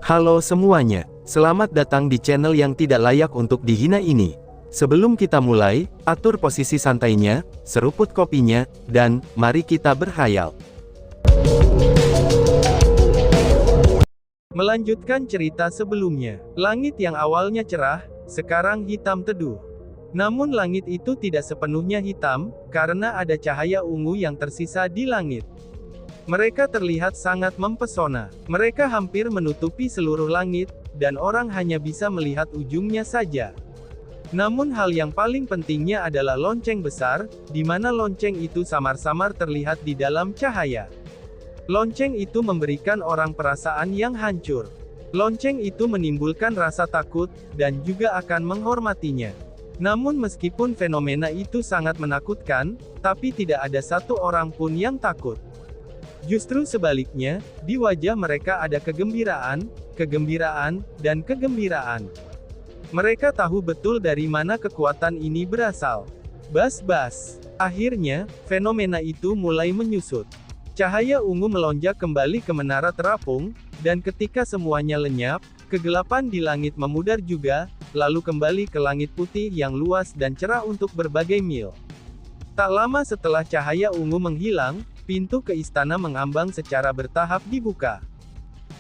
Halo semuanya, selamat datang di channel yang tidak layak untuk dihina ini. Sebelum kita mulai, atur posisi santainya, seruput kopinya, dan mari kita berkhayal. Melanjutkan cerita sebelumnya, langit yang awalnya cerah, sekarang hitam teduh. Namun langit itu tidak sepenuhnya hitam, karena ada cahaya ungu yang tersisa di langit. Mereka terlihat sangat mempesona. Mereka hampir menutupi seluruh langit, dan orang hanya bisa melihat ujungnya saja. Namun hal yang paling pentingnya adalah lonceng besar, di mana lonceng itu samar-samar terlihat di dalam cahaya. Lonceng itu memberikan orang perasaan yang hancur. Lonceng itu menimbulkan rasa takut, dan juga akan menghormatinya. Namun meskipun fenomena itu sangat menakutkan, tapi tidak ada satu orang pun yang takut. Justru sebaliknya, di wajah mereka ada kegembiraan, dan kegembiraan. Mereka tahu betul dari mana kekuatan ini berasal. Bas-bas. Akhirnya, fenomena itu mulai menyusut. Cahaya ungu melonjak kembali ke menara terapung, dan ketika semuanya lenyap, kegelapan di langit memudar juga, lalu kembali ke langit putih yang luas dan cerah untuk berbagai mil. Tak lama setelah cahaya ungu menghilang, pintu ke istana mengambang secara bertahap dibuka.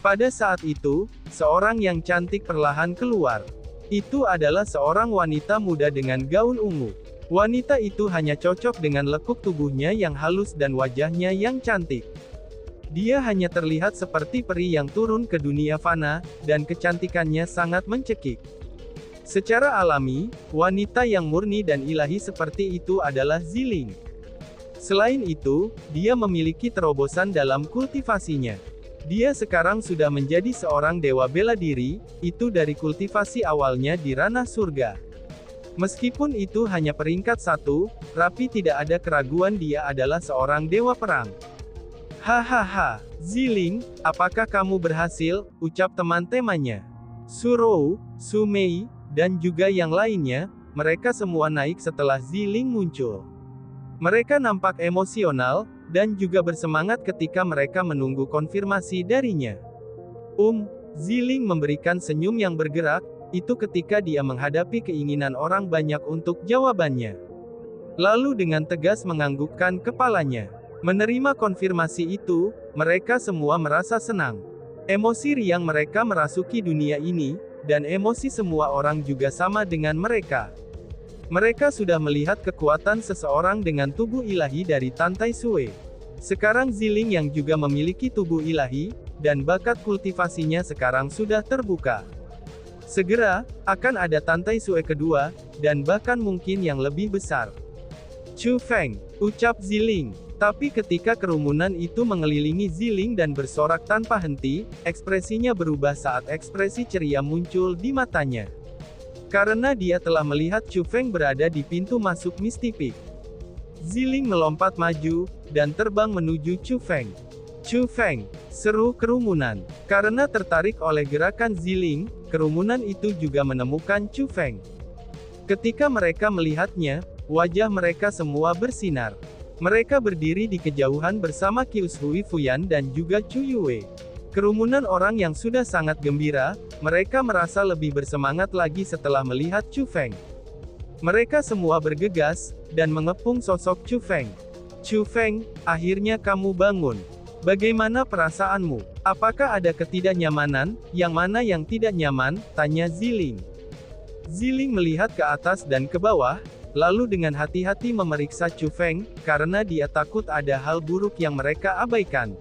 Pada saat itu, seorang yang cantik perlahan keluar. Itu adalah seorang wanita muda dengan gaun ungu. Wanita itu hanya cocok dengan lekuk tubuhnya yang halus dan wajahnya yang cantik. Dia hanya terlihat seperti peri yang turun ke dunia fana, dan kecantikannya sangat mencekik. Secara alami, wanita yang murni dan ilahi seperti itu adalah Ziling. Selain itu, dia memiliki terobosan dalam kultivasinya. Dia sekarang sudah menjadi seorang dewa bela diri, itu dari kultivasi awalnya di ranah surga. Meskipun itu hanya peringkat 1, tapi tidak ada keraguan dia adalah seorang dewa perang. Hahaha, Ziling, apakah kamu berhasil? Ucap teman-temannya. Surou, Sumei, dan juga yang lainnya, mereka semua naik setelah Ziling muncul. Mereka nampak emosional, dan juga bersemangat ketika mereka menunggu konfirmasi darinya. Ziling memberikan senyum yang bergerak, itu ketika dia menghadapi keinginan orang banyak untuk jawabannya. Lalu dengan tegas menganggukkan kepalanya. Menerima konfirmasi itu, mereka semua merasa senang. Emosi riang mereka merasuki dunia ini, dan emosi semua orang juga sama dengan mereka. Mereka sudah melihat kekuatan seseorang dengan tubuh ilahi dari Tantai Sue. Sekarang Ziling yang juga memiliki tubuh ilahi, dan bakat kultivasinya sekarang sudah terbuka. Segera, akan ada Tantai Sue kedua, dan bahkan mungkin yang lebih besar. Chu Feng, ucap Ziling. Tapi ketika kerumunan itu mengelilingi Ziling dan bersorak tanpa henti, ekspresinya berubah saat ekspresi ceria muncul di matanya. Karena dia telah melihat Chu Feng berada di pintu masuk Mystific. Ziling melompat maju, dan terbang menuju Chu Feng. Chu Feng, seru kerumunan. Karena tertarik oleh gerakan Ziling, kerumunan itu juga menemukan Chu Feng. Ketika mereka melihatnya, wajah mereka semua bersinar. Mereka berdiri di kejauhan bersama Qius Hui Fuyan dan juga Chu Yue. Kerumunan orang yang sudah sangat gembira, mereka merasa lebih bersemangat lagi setelah melihat Chu Feng. Mereka semua bergegas, dan mengepung sosok Chu Feng. Chu Feng, akhirnya kamu bangun. Bagaimana perasaanmu? Apakah ada ketidaknyamanan? Yang mana yang tidak nyaman? Tanya Ziling. Ziling melihat ke atas dan ke bawah, lalu dengan hati-hati memeriksa Chu Feng, karena dia takut ada hal buruk yang mereka abaikan.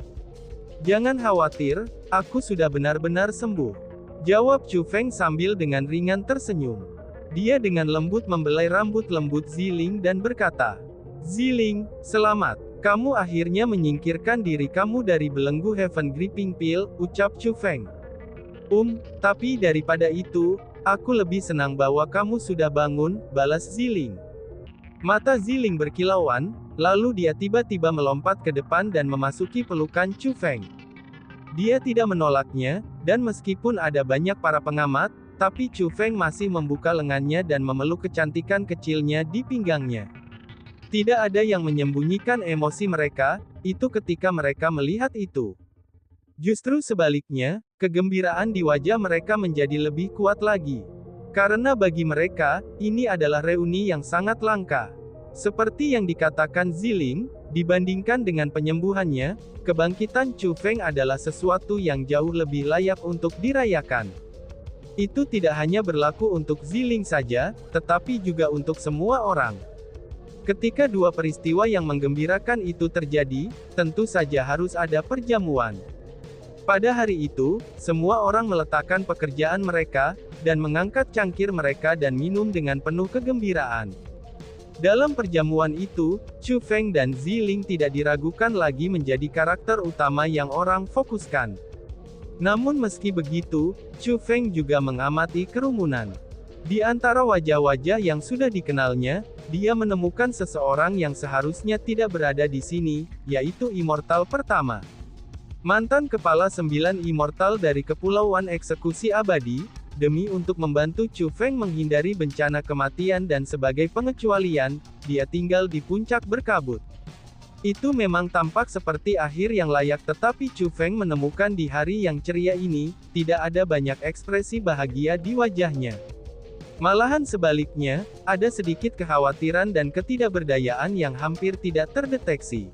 Jangan khawatir, aku sudah benar-benar sembuh. Jawab Chu Feng sambil dengan ringan tersenyum. Dia dengan lembut membelai rambut lembut Ziling dan berkata, Ziling, selamat. Kamu akhirnya menyingkirkan diri kamu dari belenggu Heaven Gripping Pill, ucap Chu Feng. Tapi daripada itu, aku lebih senang bahwa kamu sudah bangun, balas Ziling. Mata Ziling berkilauan, lalu dia tiba-tiba melompat ke depan dan memasuki pelukan Chu Feng. Dia tidak menolaknya, dan meskipun ada banyak para pengamat, tapi Chu Feng masih membuka lengannya dan memeluk kecantikan kecilnya di pinggangnya. Tidak ada yang menyembunyikan emosi mereka, itu ketika mereka melihat itu. Justru sebaliknya, kegembiraan di wajah mereka menjadi lebih kuat lagi. Karena bagi mereka, ini adalah reuni yang sangat langka. Seperti yang dikatakan Ziling, dibandingkan dengan penyembuhannya, kebangkitan Chu Feng adalah sesuatu yang jauh lebih layak untuk dirayakan. Itu tidak hanya berlaku untuk Ziling saja, tetapi juga untuk semua orang. Ketika dua peristiwa yang menggembirakan itu terjadi, tentu saja harus ada perjamuan. Pada hari itu, semua orang meletakkan pekerjaan mereka, dan mengangkat cangkir mereka dan minum dengan penuh kegembiraan. Dalam perjamuan itu, Chu Feng dan Ziling tidak diragukan lagi menjadi karakter utama yang orang fokuskan. Namun meski begitu, Chu Feng juga mengamati kerumunan. Di antara wajah-wajah yang sudah dikenalnya, dia menemukan seseorang yang seharusnya tidak berada di sini, yaitu Immortal pertama. Mantan kepala 9 Immortal dari Kepulauan Eksekusi Abadi, demi untuk membantu Chu Feng menghindari bencana kematian dan sebagai pengecualian, dia tinggal di puncak berkabut. Itu memang tampak seperti akhir yang layak, tetapi Chu Feng menemukan di hari yang ceria ini, tidak ada banyak ekspresi bahagia di wajahnya. Malahan sebaliknya, ada sedikit kekhawatiran dan ketidakberdayaan yang hampir tidak terdeteksi.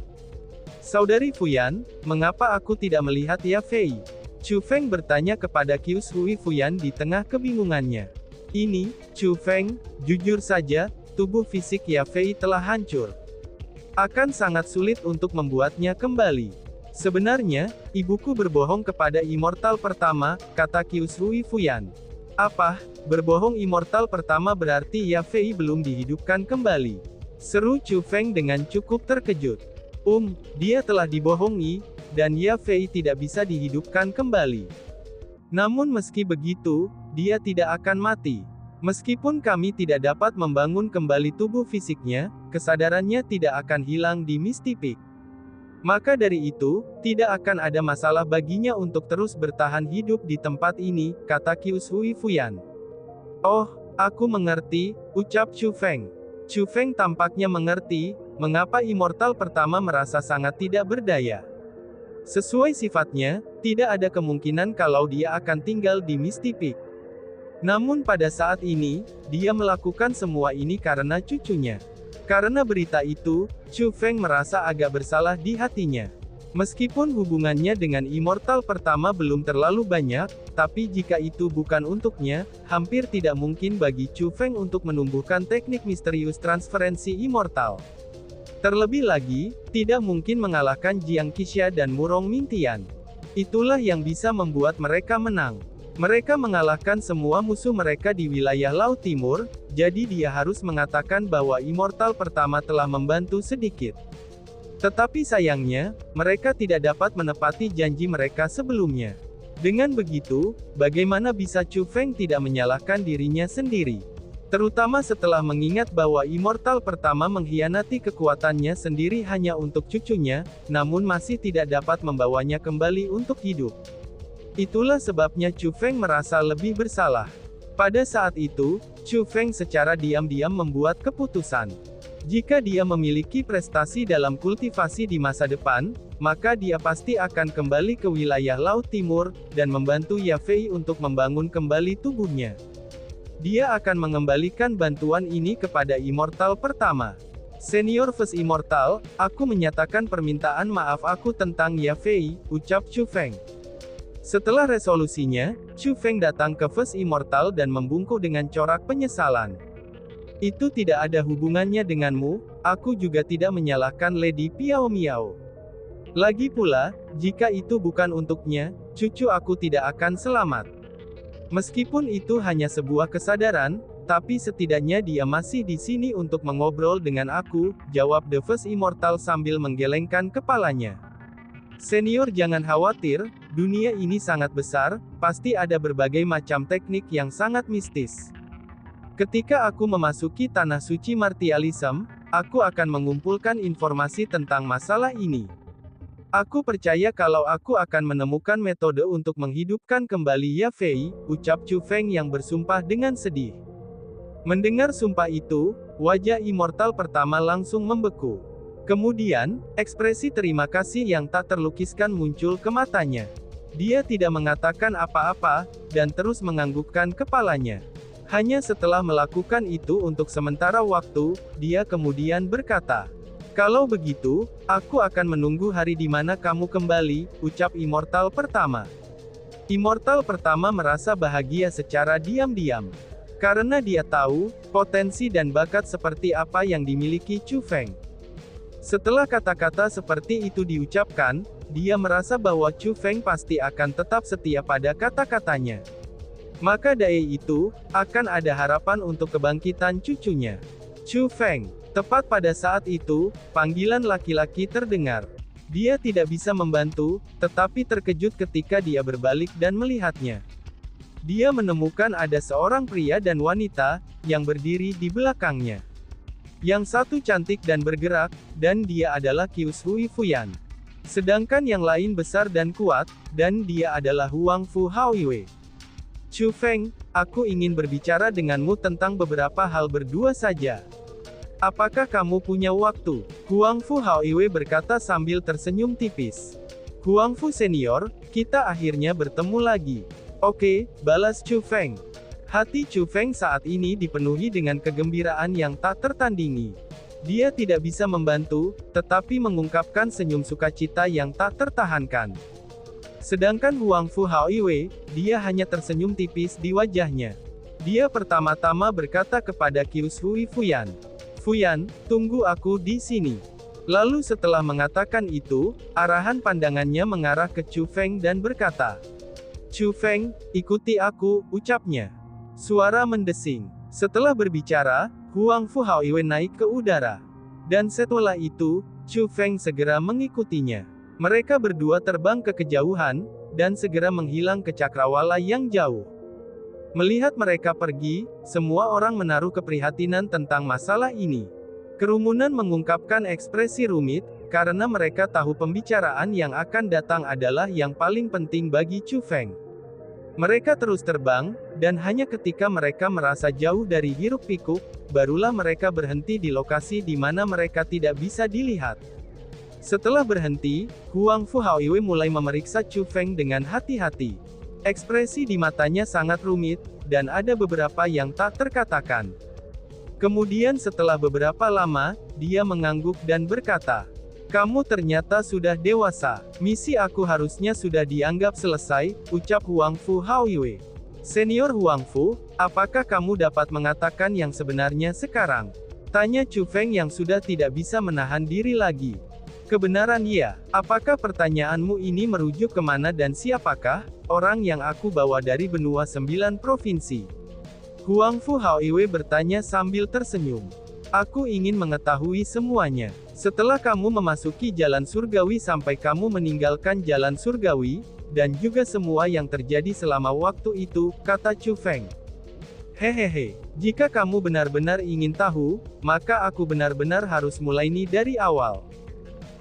Saudari Fuyan, mengapa aku tidak melihat Ya Fei? Chu Feng bertanya kepada Qiu Shui Fuyan di tengah kebingungannya. Ini, Chu Feng, jujur saja, tubuh fisik Ya Fei telah hancur. Akan sangat sulit untuk membuatnya kembali. Sebenarnya, ibuku berbohong kepada Immortal pertama, kata Qiu Shui Fuyan. Apa, berbohong Immortal pertama berarti Ya Fei belum dihidupkan kembali? Seru Chu Feng dengan cukup terkejut. Dia telah dibohongi, dan Ya Fei tidak bisa dihidupkan kembali. Namun meski begitu, dia tidak akan mati. Meskipun kami tidak dapat membangun kembali tubuh fisiknya, kesadarannya tidak akan hilang di Misty Peak. Maka dari itu, tidak akan ada masalah baginya untuk terus bertahan hidup di tempat ini, kata Qiu Shui Fuyan. Oh, aku mengerti, ucap Chu Feng. Chu Feng tampaknya mengerti, mengapa Immortal pertama merasa sangat tidak berdaya. Sesuai sifatnya, tidak ada kemungkinan kalau dia akan tinggal di Misty Peak. Namun pada saat ini, dia melakukan semua ini karena cucunya. Karena berita itu, Chu Feng merasa agak bersalah di hatinya. Meskipun hubungannya dengan Immortal pertama belum terlalu banyak, tapi jika itu bukan untuknya, hampir tidak mungkin bagi Chu Feng untuk menumbuhkan teknik misterius transferensi Immortal. Terlebih lagi, tidak mungkin mengalahkan Jiang Qixia dan Murong Mintian. Itulah yang bisa membuat mereka menang. Mereka mengalahkan semua musuh mereka di wilayah Laut Timur, jadi dia harus mengatakan bahwa Immortal pertama telah membantu sedikit. Tetapi sayangnya, mereka tidak dapat menepati janji mereka sebelumnya. Dengan begitu, bagaimana bisa Chu Feng tidak menyalahkan dirinya sendiri? Terutama setelah mengingat bahwa Immortal pertama mengkhianati kekuatannya sendiri hanya untuk cucunya, namun masih tidak dapat membawanya kembali untuk hidup. Itulah sebabnya Chu Feng merasa lebih bersalah. Pada saat itu, Chu Feng secara diam-diam membuat keputusan. Jika dia memiliki prestasi dalam kultivasi di masa depan, maka dia pasti akan kembali ke wilayah Laut Timur, dan membantu Ya Fei untuk membangun kembali tubuhnya. Dia akan mengembalikan bantuan ini kepada Immortal pertama. Senior First Immortal, aku menyatakan permintaan maaf aku tentang Ya Fei, ucap Chu Feng. Setelah resolusinya, Chu Feng datang ke First Immortal dan membungkuk dengan corak penyesalan. Itu tidak ada hubungannya denganmu, aku juga tidak menyalahkan Lady Piao Miao. Lagi pula, jika itu bukan untuknya, cucu aku tidak akan selamat. Meskipun itu hanya sebuah kesadaran, tapi setidaknya dia masih di sini untuk mengobrol dengan aku, jawab The First Immortal sambil menggelengkan kepalanya. Senior jangan khawatir, dunia ini sangat besar, pasti ada berbagai macam teknik yang sangat mistis. Ketika aku memasuki tanah suci martialism, aku akan mengumpulkan informasi tentang masalah ini. Aku percaya kalau aku akan menemukan metode untuk menghidupkan kembali Ya Fei, ucap Chu Feng yang bersumpah dengan sedih. Mendengar sumpah itu, wajah Immortal pertama langsung membeku. Kemudian, ekspresi terima kasih yang tak terlukiskan muncul ke matanya. Dia tidak mengatakan apa-apa, dan terus menganggukkan kepalanya. Hanya setelah melakukan itu untuk sementara waktu, dia kemudian berkata, "Kalau begitu, aku akan menunggu hari di mana kamu kembali," ucap Immortal pertama. Immortal pertama merasa bahagia secara diam-diam. Karena dia tahu, potensi dan bakat seperti apa yang dimiliki Chu Feng. Setelah kata-kata seperti itu diucapkan, dia merasa bahwa Chu Feng pasti akan tetap setia pada kata-katanya. Maka dari itu, akan ada harapan untuk kebangkitan cucunya. Chu Feng. Tepat pada saat itu, panggilan laki-laki terdengar. Dia tidak bisa membantu, tetapi terkejut ketika dia berbalik dan melihatnya. Dia menemukan ada seorang pria dan wanita, yang berdiri di belakangnya. Yang satu cantik dan bergerak, dan dia adalah Qiu Shui Fuyan. Sedangkan yang lain besar dan kuat, dan dia adalah Huang Fu Haoiwei. Chu Feng, aku ingin berbicara denganmu tentang beberapa hal berdua saja. Apakah kamu punya waktu? Huang Fu Haoiwei berkata sambil tersenyum tipis. Huang Fu senior, kita akhirnya bertemu lagi. Oke, balas Chu Feng. Hati Chu Feng saat ini dipenuhi dengan kegembiraan yang tak tertandingi. Dia tidak bisa membantu, tetapi mengungkapkan senyum sukacita yang tak tertahankan. Sedangkan Huang Fu Haoiwei, dia hanya tersenyum tipis di wajahnya. Dia pertama-tama berkata kepada Qiu Shui Fuyan, "Fuyan, tunggu aku di sini." Lalu setelah mengatakan itu, arahan pandangannya mengarah ke Chu Feng dan berkata, "Chu Feng, ikuti aku," ucapnya. Suara mendesing. Setelah berbicara, Huang Fu Haoiwei naik ke udara. Dan setelah itu, Chu Feng segera mengikutinya. Mereka berdua terbang ke kejauhan, dan segera menghilang ke cakrawala yang jauh. Melihat mereka pergi, semua orang menaruh keprihatinan tentang masalah ini. Kerumunan mengungkapkan ekspresi rumit, karena mereka tahu pembicaraan yang akan datang adalah yang paling penting bagi Chu Feng. Mereka terus terbang, dan hanya ketika mereka merasa jauh dari hiruk-pikuk, barulah mereka berhenti di lokasi di mana mereka tidak bisa dilihat. Setelah berhenti, Huang Fu Haoiwei mulai memeriksa Chu Feng dengan hati-hati. Ekspresi di matanya sangat rumit, dan ada beberapa yang tak terkatakan. Kemudian setelah beberapa lama, dia mengangguk dan berkata, "Kamu ternyata sudah dewasa. Misi aku harusnya sudah dianggap selesai," ucap Huang Fu Haoiwei. "Senior Huang Fu, apakah kamu dapat mengatakan yang sebenarnya sekarang?" Tanya Chu Feng yang sudah tidak bisa menahan diri lagi. "Kebenaran ya, apakah pertanyaanmu ini merujuk kemana dan siapakah orang yang aku bawa dari benua 9 provinsi?" Huang Fu Haoiwei bertanya sambil tersenyum. "Aku ingin mengetahui semuanya. Setelah kamu memasuki jalan surgawi sampai kamu meninggalkan jalan surgawi, dan juga semua yang terjadi selama waktu itu," kata Chu Feng. "Hehehe, jika kamu benar-benar ingin tahu, maka aku benar-benar harus mulai dari awal,"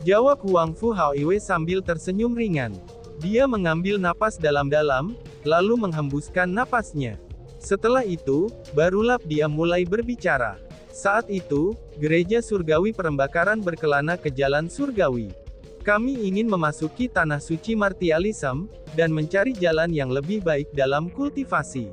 jawab Huang Fu Haoiwei sambil tersenyum ringan. Dia mengambil napas dalam-dalam, lalu menghembuskan napasnya. Setelah itu, barulah dia mulai berbicara. Saat itu, gereja surgawi perembakaran berkelana ke jalan surgawi. "Kami ingin memasuki tanah suci martialism, dan mencari jalan yang lebih baik dalam kultivasi.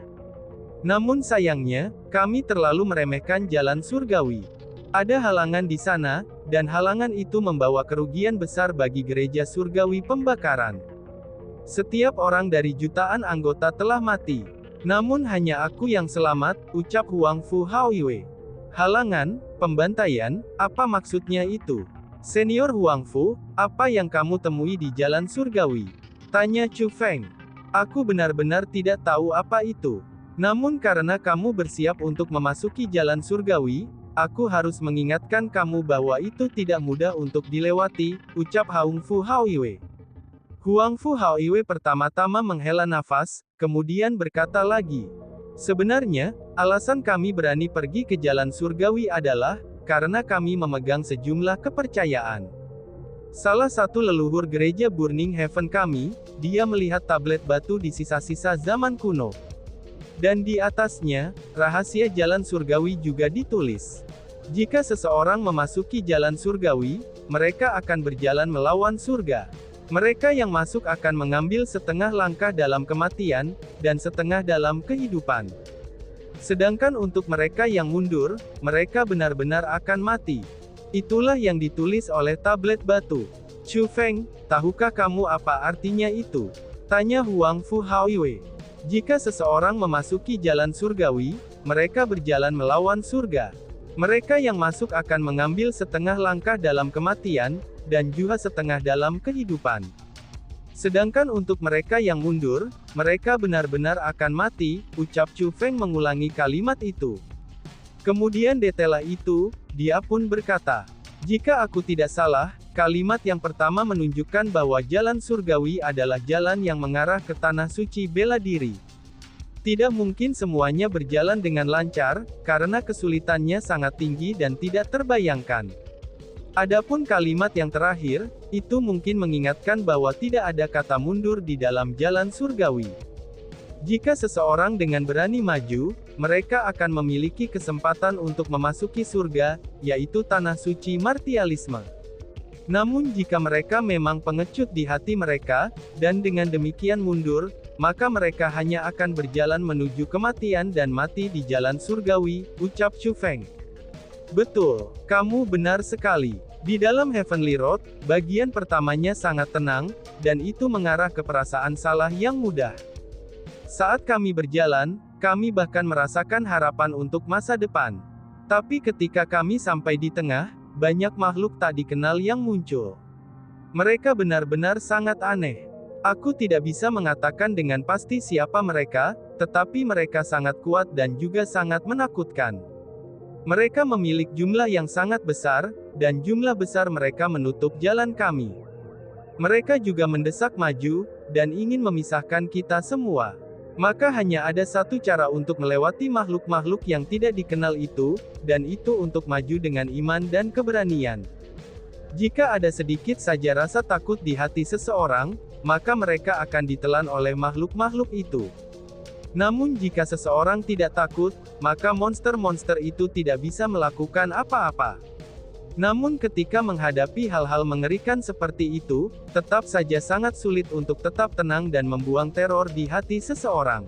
Namun sayangnya, kami terlalu meremehkan jalan surgawi. Ada halangan di sana, dan halangan itu membawa kerugian besar bagi gereja surgawi pembakaran. Setiap orang dari jutaan anggota telah mati. Namun hanya aku yang selamat," ucap Huang Fu Haoiwei. "Halangan, pembantaian, apa maksudnya itu? Senior Huang Fu, apa yang kamu temui di jalan surgawi?" tanya Chu Feng. "Aku benar-benar tidak tahu apa itu. Namun karena kamu bersiap untuk memasuki jalan surgawi, aku harus mengingatkan kamu bahwa itu tidak mudah untuk dilewati," ucap Huang Fu Haoiwei. Huang Fu Haoiwei pertama-tama menghela nafas, kemudian berkata lagi, "Sebenarnya, alasan kami berani pergi ke jalan surgawi adalah, karena kami memegang sejumlah kepercayaan. Salah satu leluhur gereja Burning Heaven kami, dia melihat tablet batu di sisa-sisa zaman kuno. Dan di atasnya, rahasia jalan surgawi juga ditulis. Jika seseorang memasuki jalan surgawi, mereka akan berjalan melawan surga. Mereka yang masuk akan mengambil setengah langkah dalam kematian, dan setengah dalam kehidupan. Sedangkan untuk mereka yang mundur, mereka benar-benar akan mati. Itulah yang ditulis oleh tablet batu. Chu Feng, tahukah kamu apa artinya itu? Tanya Huang Fu Haoiwei. Jika seseorang memasuki jalan surgawi, mereka berjalan melawan surga. Mereka yang masuk akan mengambil setengah langkah dalam kematian, dan juga setengah dalam kehidupan. Sedangkan untuk mereka yang mundur, mereka benar-benar akan mati, ucap Chu Feng mengulangi kalimat itu. Kemudian setelah itu, dia pun berkata, jika aku tidak salah, kalimat yang pertama menunjukkan bahwa jalan surgawi adalah jalan yang mengarah ke tanah suci bela diri. Tidak mungkin semuanya berjalan dengan lancar, karena kesulitannya sangat tinggi dan tidak terbayangkan. Adapun kalimat yang terakhir, itu mungkin mengingatkan bahwa tidak ada kata mundur di dalam jalan surgawi. Jika seseorang dengan berani maju, mereka akan memiliki kesempatan untuk memasuki surga, yaitu tanah suci martialisme. Namun jika mereka memang pengecut di hati mereka, dan dengan demikian mundur, maka mereka hanya akan berjalan menuju kematian dan mati di jalan surgawi, ucap Chu Feng. Betul, kamu benar sekali. Di dalam Heavenly Road, bagian pertamanya sangat tenang, dan itu mengarah ke perasaan salah yang mudah. Saat kami berjalan, kami bahkan merasakan harapan untuk masa depan. Tapi ketika kami sampai di tengah, banyak makhluk tak dikenal yang muncul. Mereka benar-benar sangat aneh. Aku tidak bisa mengatakan dengan pasti siapa mereka, tetapi mereka sangat kuat dan juga sangat menakutkan. Mereka memiliki jumlah yang sangat besar, dan jumlah besar mereka menutup jalan kami. Mereka juga mendesak maju, dan ingin memisahkan kita semua. Maka hanya ada satu cara untuk melewati makhluk-makhluk yang tidak dikenal itu, dan itu untuk maju dengan iman dan keberanian. Jika ada sedikit saja rasa takut di hati seseorang, maka mereka akan ditelan oleh makhluk-makhluk itu. Namun jika seseorang tidak takut, maka monster-monster itu tidak bisa melakukan apa-apa. Namun ketika menghadapi hal-hal mengerikan seperti itu, tetap saja sangat sulit untuk tetap tenang dan membuang teror di hati seseorang.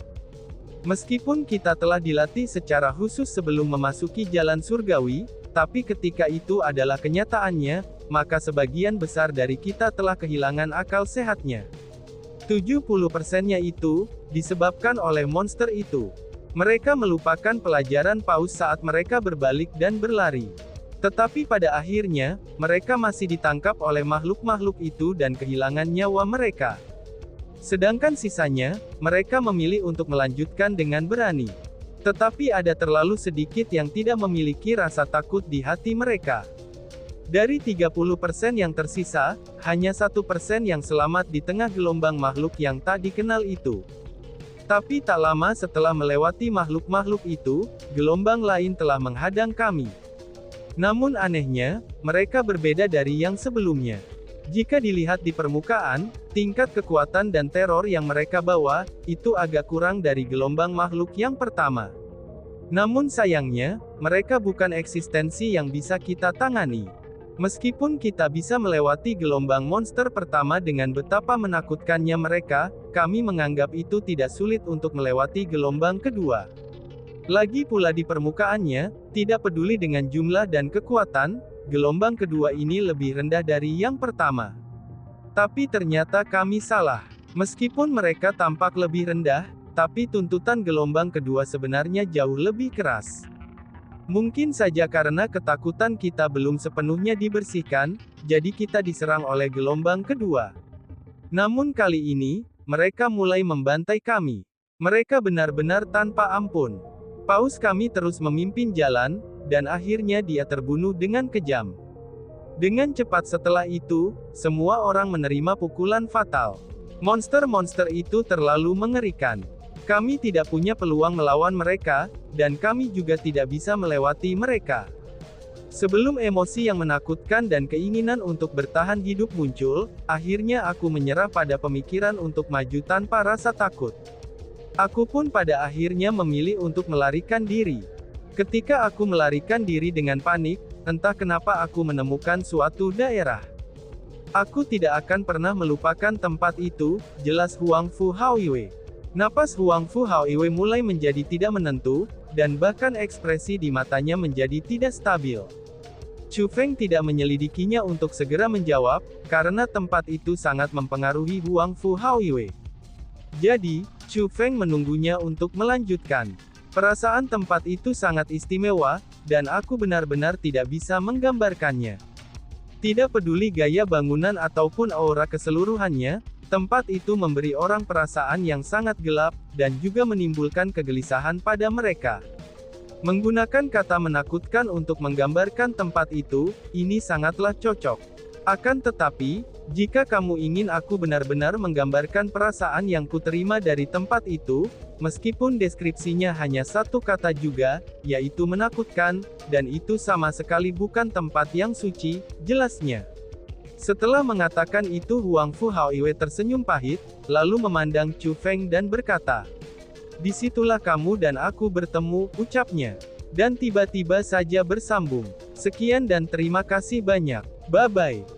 Meskipun kita telah dilatih secara khusus sebelum memasuki jalan surgawi, tapi ketika itu adalah kenyataannya, maka sebagian besar dari kita telah kehilangan akal sehatnya. 70%-nya itu, disebabkan oleh monster itu. Mereka melupakan pelajaran paus saat mereka berbalik dan berlari. Tetapi pada akhirnya, mereka masih ditangkap oleh makhluk-makhluk itu dan kehilangan nyawa mereka. Sedangkan sisanya, mereka memilih untuk melanjutkan dengan berani. Tetapi ada terlalu sedikit yang tidak memiliki rasa takut di hati mereka. Dari 30% yang tersisa, hanya 1% yang selamat di tengah gelombang makhluk yang tak dikenal itu. Tapi tak lama setelah melewati makhluk-makhluk itu, gelombang lain telah menghadang kami. Namun anehnya, mereka berbeda dari yang sebelumnya. Jika dilihat di permukaan, tingkat kekuatan dan teror yang mereka bawa, itu agak kurang dari gelombang makhluk yang pertama. Namun sayangnya, mereka bukan eksistensi yang bisa kita tangani. Meskipun kita bisa melewati gelombang monster pertama dengan betapa menakutkannya mereka, kami menganggap itu tidak sulit untuk melewati gelombang kedua. Lagi pula di permukaannya, tidak peduli dengan jumlah dan kekuatan, gelombang kedua ini lebih rendah dari yang pertama. Tapi ternyata kami salah. Meskipun mereka tampak lebih rendah, tapi tuntutan gelombang kedua sebenarnya jauh lebih keras. Mungkin saja karena ketakutan kita belum sepenuhnya dibersihkan, jadi kita diserang oleh gelombang kedua. Namun kali ini, mereka mulai membantai kami. Mereka benar-benar tanpa ampun. Paus kami terus memimpin jalan, dan akhirnya dia terbunuh dengan kejam. Dengan cepat setelah itu, semua orang menerima pukulan fatal. Monster-monster itu terlalu mengerikan. Kami tidak punya peluang melawan mereka, dan kami juga tidak bisa melewati mereka. Sebelum emosi yang menakutkan dan keinginan untuk bertahan hidup muncul, akhirnya aku menyerah pada pemikiran untuk maju tanpa rasa takut. Aku pun pada akhirnya memilih untuk melarikan diri. Ketika aku melarikan diri dengan panik, entah kenapa aku menemukan suatu daerah. Aku tidak akan pernah melupakan tempat itu, jelas Huang Fu Haoiwei. Napas Huang Fu Haoiwei mulai menjadi tidak menentu, dan bahkan ekspresi di matanya menjadi tidak stabil. Chu Feng tidak menyelidikinya untuk segera menjawab, karena tempat itu sangat mempengaruhi Huang Fu Haoiwei. Jadi, Chu Feng menunggunya untuk melanjutkan. Perasaan tempat itu sangat istimewa, dan aku benar-benar tidak bisa menggambarkannya. Tidak peduli gaya bangunan ataupun aura keseluruhannya, tempat itu memberi orang perasaan yang sangat gelap, dan juga menimbulkan kegelisahan pada mereka. Menggunakan kata menakutkan untuk menggambarkan tempat itu, ini sangatlah cocok. Akan tetapi, jika kamu ingin aku benar-benar menggambarkan perasaan yang kuterima dari tempat itu, meskipun deskripsinya hanya satu kata juga, yaitu menakutkan, dan itu sama sekali bukan tempat yang suci, jelasnya. Setelah mengatakan itu Huang Fu Haoiwei tersenyum pahit, lalu memandang Chu Feng dan berkata, "Disitulah kamu dan aku bertemu," ucapnya. Dan tiba-tiba saja bersambung. "Sekian dan terima kasih banyak. Bye-bye."